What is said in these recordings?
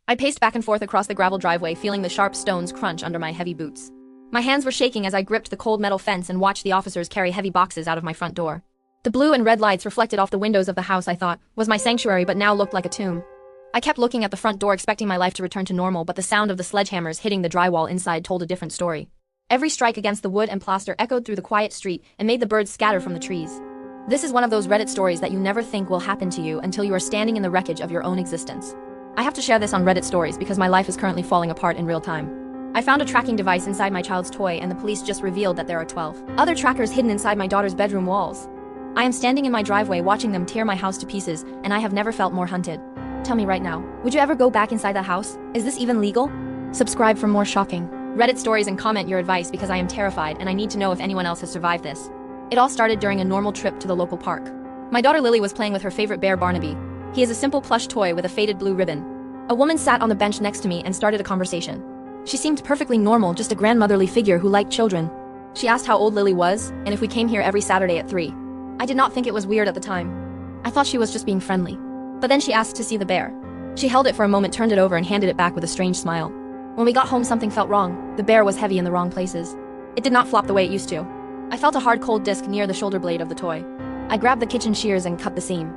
I paced back and forth across the gravel driveway, feeling the sharp stones crunch under my heavy boots. My hands were shaking as I gripped the cold metal fence and watched the officers carry heavy boxes out of my front door. The blue and red lights reflected off the windows of the house I thought was my sanctuary but now looked like a tomb. I kept looking at the front door expecting my life to return to normal, but the sound of the sledgehammers hitting the drywall inside told a different story. Every strike against the wood and plaster echoed through the quiet street and made the birds scatter from the trees. This is one of those Reddit stories that you never think will happen to you until you are standing in the wreckage of your own existence. I have to share this on Reddit stories because my life is currently falling apart in real time. I found a tracking device inside my child's toy and the police just revealed that there are 12 other trackers hidden inside my daughter's bedroom walls. I am standing in my driveway watching them tear my house to pieces, and I have never felt more hunted. Tell me right now, would you ever go back inside that house? Is this even legal? Subscribe for more shocking Reddit stories and comment your advice because I am terrified and I need to know if anyone else has survived this. It all started during a normal trip to the local park. My daughter Lily was playing with her favorite bear Barnaby. He is a simple plush toy with a faded blue ribbon. A woman sat on the bench next to me and started a conversation. She seemed perfectly normal, just a grandmotherly figure who liked children. She asked how old Lily was and if we came here every Saturday at 3. I did not think it was weird at the time. I thought she was just being friendly. But then she asked to see the bear. She held it for a moment, turned it over and handed it back with a strange smile. When we got home, something felt wrong. The bear was heavy in the wrong places. It did not flop the way it used to. I felt a hard cold disc near the shoulder blade of the toy. I grabbed the kitchen shears and cut the seam.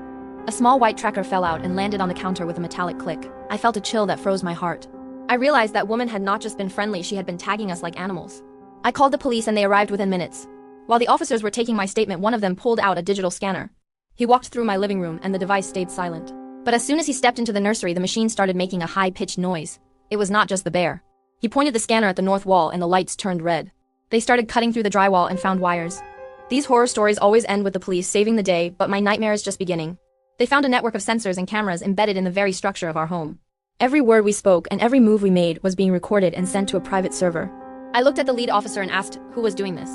A small white tracker fell out and landed on the counter with a metallic click. I felt a chill that froze my heart. I realized that woman had not just been friendly, she had been tagging us like animals. I called the police and they arrived within minutes. While the officers were taking my statement, one of them pulled out a digital scanner. He walked through my living room and the device stayed silent. But as soon as he stepped into the nursery, the machine started making a high-pitched noise. It was not just the bear. He pointed the scanner at the north wall and the lights turned red. They started cutting through the drywall and found wires. These horror stories always end with the police saving the day, but my nightmare is just beginning. They found a network of sensors and cameras embedded in the very structure of our home. Every word we spoke and every move we made was being recorded and sent to a private server. I looked at the lead officer and asked who was doing this.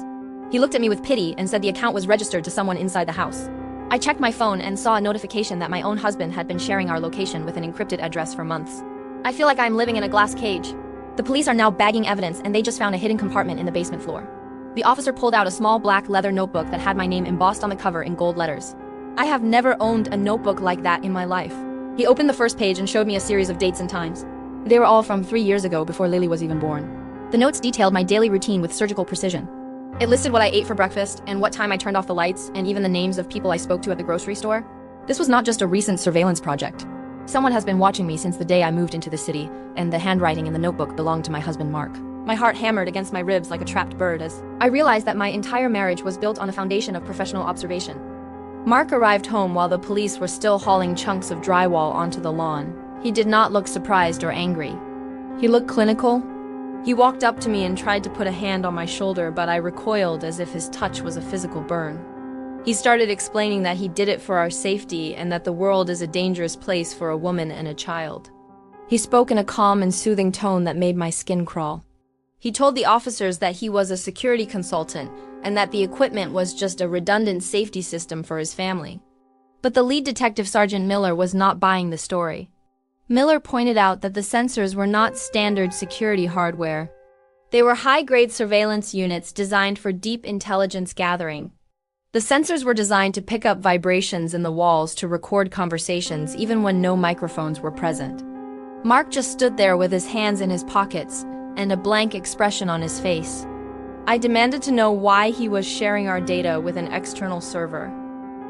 He looked at me with pity and said the account was registered to someone inside the house. I checked my phone and saw a notification that my own husband had been sharing our location with an encrypted address for months. I feel like I'm living in a glass cage. The police are now bagging evidence and they just found a hidden compartment in the basement floor. The officer pulled out a small black leather notebook that had my name embossed on the cover in gold letters. I have never owned a notebook like that in my life. He opened the first page and showed me a series of dates and times. They were all from 3 years ago, before Lily was even born. The notes detailed my daily routine with surgical precision. It listed what I ate for breakfast and what time I turned off the lights and even the names of people I spoke to at the grocery store. This was not just a recent surveillance project. Someone has been watching me since the day I moved into the city, and the handwriting in the notebook belonged to my husband Mark. My heart hammered against my ribs like a trapped bird as I realized that my entire marriage was built on a foundation of professional observation. Mark arrived home while the police were still hauling chunks of drywall onto the lawn. He did not look surprised or angry. He looked clinical. He walked up to me and tried to put a hand on my shoulder, but I recoiled as if his touch was a physical burn. He started explaining that he did it for our safety and that the world is a dangerous place for a woman and a child. He spoke in a calm and soothing tone that made my skin crawl. He told the officers that he was a security consultant and that the equipment was just a redundant safety system for his family. But the lead detective, Sergeant Miller, was not buying the story. Miller pointed out that the sensors were not standard security hardware. They were high-grade surveillance units designed for deep intelligence gathering. The sensors were designed to pick up vibrations in the walls to record conversations even when no microphones were present. Mark just stood there with his hands in his pockets and a blank expression on his face. I demanded to know why he was sharing our data with an external server.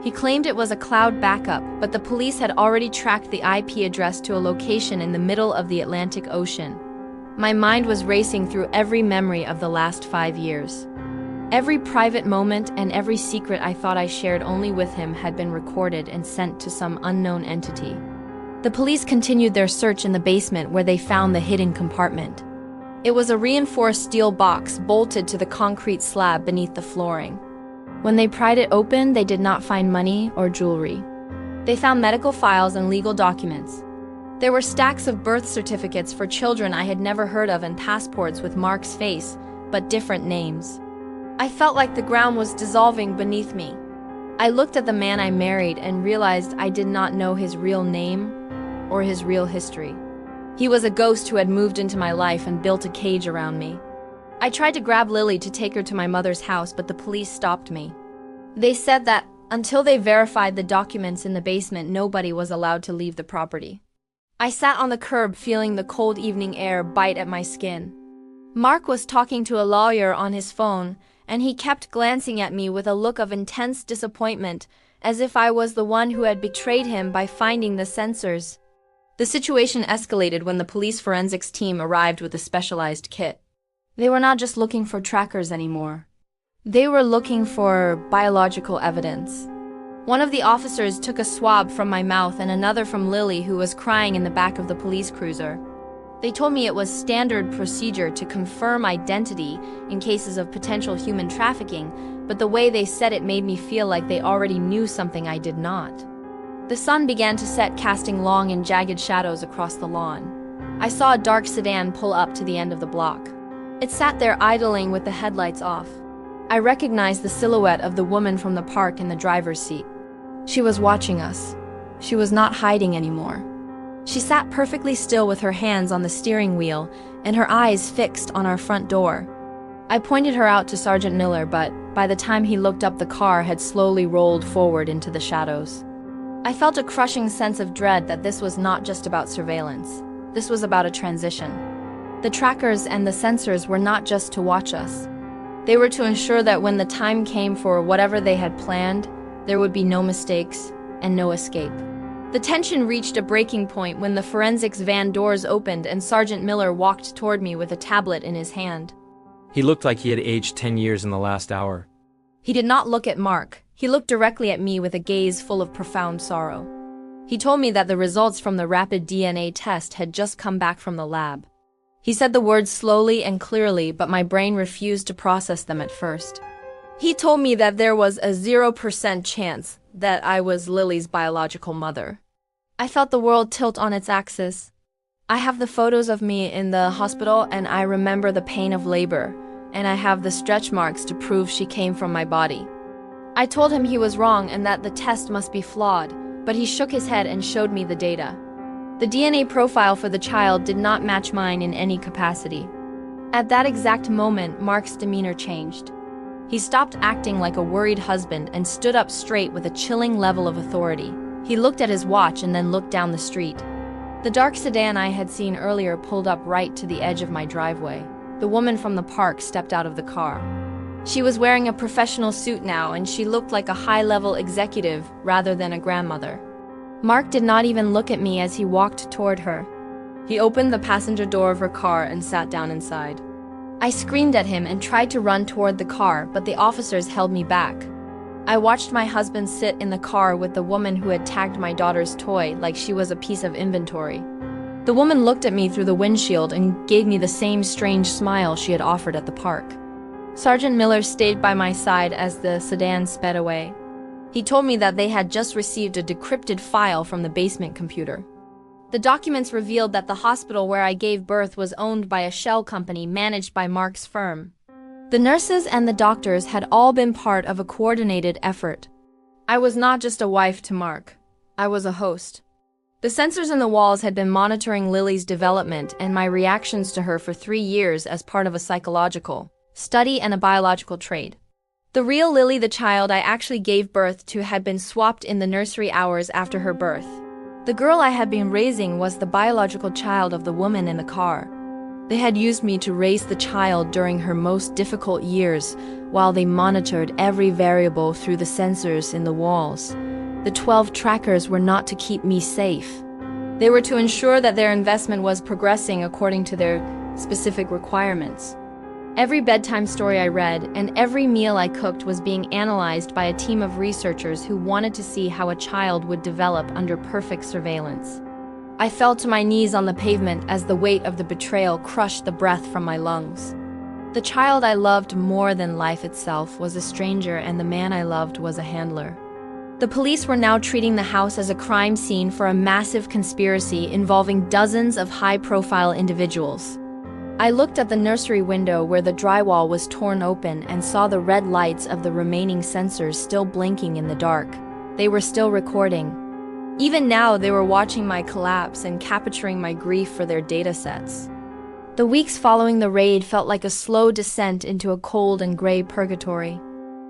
He claimed it was a cloud backup, but the police had already tracked the IP address to a location in the middle of the Atlantic Ocean. My mind was racing through every memory of the last 5 years. Every private moment and every secret I thought I shared only with him had been recorded and sent to some unknown entity. The police continued their search in the basement where they found the hidden compartment. It was a reinforced steel box bolted to the concrete slab beneath the flooring. When they pried it open, they did not find money or jewelry. They found medical files and legal documents. There were stacks of birth certificates for children I had never heard of and passports with Mark's face, but different names. I felt like the ground was dissolving beneath me. I looked at the man I married and realized I did not know his real name or his real history. He was a ghost who had moved into my life and built a cage around me. I tried to grab Lily to take her to my mother's house, but the police stopped me. They said that until they verified the documents in the basement, nobody was allowed to leave the property. I sat on the curb feeling the cold evening air bite at my skin. Mark was talking to a lawyer on his phone, and he kept glancing at me with a look of intense disappointment, as if I was the one who had betrayed him by finding the sensors. The situation escalated when the police forensics team arrived with a specialized kit. They were not just looking for trackers anymore. They were looking for biological evidence. One of the officers took a swab from my mouth and another from Lily, who was crying in the back of the police cruiser. They told me it was standard procedure to confirm identity in cases of potential human trafficking, but the way they said it made me feel like they already knew something I did not. The sun began to set, casting long and jagged shadows across the lawn. I saw a dark sedan pull up to the end of the block. It sat there idling with the headlights off. I recognized the silhouette of the woman from the park in the driver's seat. She was watching us. She was not hiding anymore. She sat perfectly still with her hands on the steering wheel and her eyes fixed on our front door. I pointed her out to Sergeant Miller, but by the time he looked up, the car had slowly rolled forward into the shadows. I felt a crushing sense of dread that this was not just about surveillance. This was about a transition. The trackers and the sensors were not just to watch us. They were to ensure that when the time came for whatever they had planned, there would be no mistakes and no escape. The tension reached a breaking point when the forensics van doors opened and Sergeant Miller walked toward me with a tablet in his hand. He looked like he had aged 10 years in the last hour. He did not look at Mark. He looked directly at me with a gaze full of profound sorrow. He told me that the results from the rapid DNA test had just come back from the lab. He said the words slowly and clearly, but my brain refused to process them at first. He told me that there was a 0% chance that I was Lily's biological mother. I felt the world tilt on its axis. I have the photos of me in the hospital, and I remember the pain of labor, and I have the stretch marks to prove she came from my body. I told him he was wrong and that the test must be flawed, but he shook his head and showed me the data. The DNA profile for the child did not match mine in any capacity. At that exact moment, Mark's demeanor changed. He stopped acting like a worried husband and stood up straight with a chilling level of authority. He looked at his watch and then looked down the street. The dark sedan I had seen earlier pulled up right to the edge of my driveway. The woman from the park stepped out of the car. She was wearing a professional suit now, and she looked like a high-level executive rather than a grandmother. Mark did not even look at me as he walked toward her. He opened the passenger door of her car and sat down inside. I screamed at him and tried to run toward the car, but the officers held me back. I watched my husband sit in the car with the woman who had tagged my daughter's toy like she was a piece of inventory. The woman looked at me through the windshield and gave me the same strange smile she had offered at the park. Sergeant Miller stayed by my side as the sedan sped away. He told me that they had just received a decrypted file from the basement computer. The documents revealed that the hospital where I gave birth was owned by a shell company managed by Mark's firm. The nurses and the doctors had all been part of a coordinated effort. I was not just a wife to Mark. I was a host. The sensors in the walls had been monitoring Lily's development and my reactions to her for 3 years as part of a psychological study and a biological trade. The real Lily, the child I actually gave birth to, had been swapped in the nursery hours after her birth. The girl I had been raising was the biological child of the woman in the car. They had used me to raise the child during her most difficult years while they monitored every variable through the sensors in the walls. The 12 trackers were not to keep me safe. They were to ensure that their investment was progressing according to their specific requirements. Every bedtime story I read and every meal I cooked was being analyzed by a team of researchers who wanted to see how a child would develop under perfect surveillance. I fell to my knees on the pavement as the weight of the betrayal crushed the breath from my lungs. The child I loved more than life itself was a stranger, and the man I loved was a handler. The police were now treating the house as a crime scene for a massive conspiracy involving dozens of high-profile individuals. I looked at the nursery window where the drywall was torn open and saw the red lights of the remaining sensors still blinking in the dark. They were still recording. Even now, they were watching my collapse and capturing my grief for their datasets. The weeks following the raid felt like a slow descent into a cold and gray purgatory.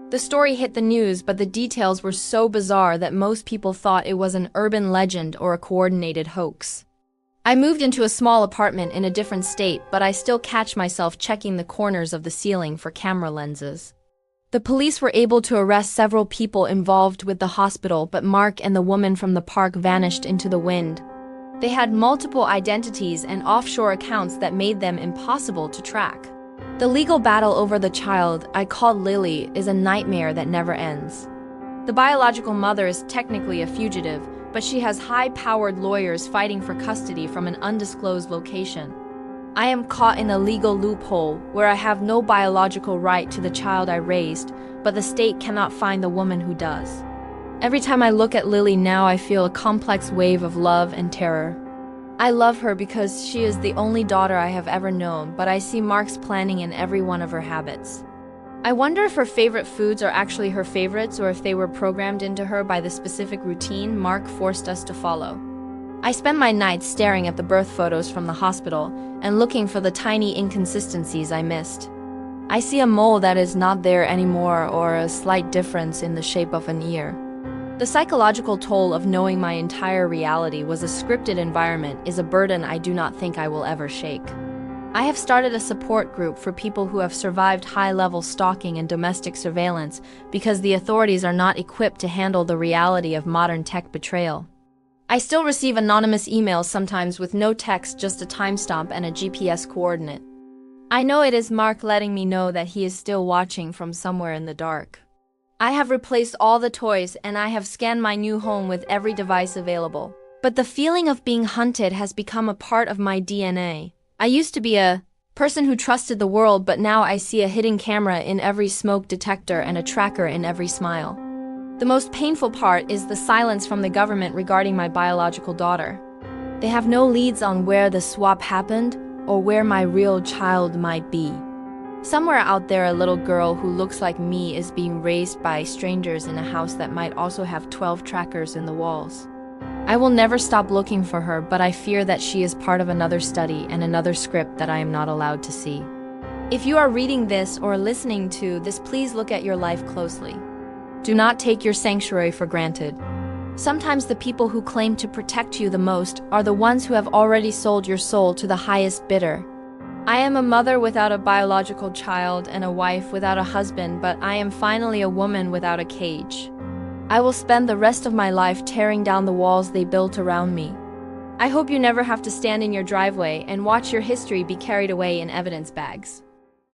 The story hit the news, but the details were so bizarre that most people thought it was an urban legend or a coordinated hoax. I moved into a small apartment in a different state, but I still catch myself checking the corners of the ceiling for camera lenses. The police were able to arrest several people involved with the hospital, but Mark and the woman from the park vanished into the wind. They had multiple identities and offshore accounts that made them impossible to track. The legal battle over the child I called Lily is a nightmare that never ends. The biological mother is technically a fugitive, but she has high-powered lawyers fighting for custody from an undisclosed location. I am caught in a legal loophole where I have no biological right to the child I raised, but the state cannot find the woman who does. Every time I look at Lily now, I feel a complex wave of love and terror. I love her because she is the only daughter I have ever known, but I see Mark's planning in every one of her habits. I wonder if her favorite foods are actually her favorites or if they were programmed into her by the specific routine Mark forced us to follow. I spend my nights staring at the birth photos from the hospital and looking for the tiny inconsistencies I missed. I see a mole that is not there anymore or a slight difference in the shape of an ear. The psychological toll of knowing my entire reality was a scripted environment is a burden I do not think I will ever shake. I have started a support group for people who have survived high-level stalking and domestic surveillance because the authorities are not equipped to handle the reality of modern tech betrayal. I still receive anonymous emails sometimes with no text, just a timestamp and a GPS coordinate. I know it is Mark letting me know that he is still watching from somewhere in the dark. I have replaced all the toys and I have scanned my new home with every device available. But the feeling of being hunted has become a part of my DNA. I used to be a person who trusted the world, but now I see a hidden camera in every smoke detector and a tracker in every smile. The most painful part is the silence from the government regarding my biological daughter. They have no leads on where the swap happened or where my real child might be. Somewhere out there, a little girl who looks like me is being raised by strangers in a house that might also have 12 trackers in the walls. I will never stop looking for her, but I fear that she is part of another study and another script that I am not allowed to see. If you are reading this or listening to this, please look at your life closely. Do not take your sanctuary for granted. Sometimes the people who claim to protect you the most are the ones who have already sold your soul to the highest bidder. I am a mother without a biological child and a wife without a husband, but I am finally a woman without a cage. I will spend the rest of my life tearing down the walls they built around me. I hope you never have to stand in your driveway and watch your history be carried away in evidence bags.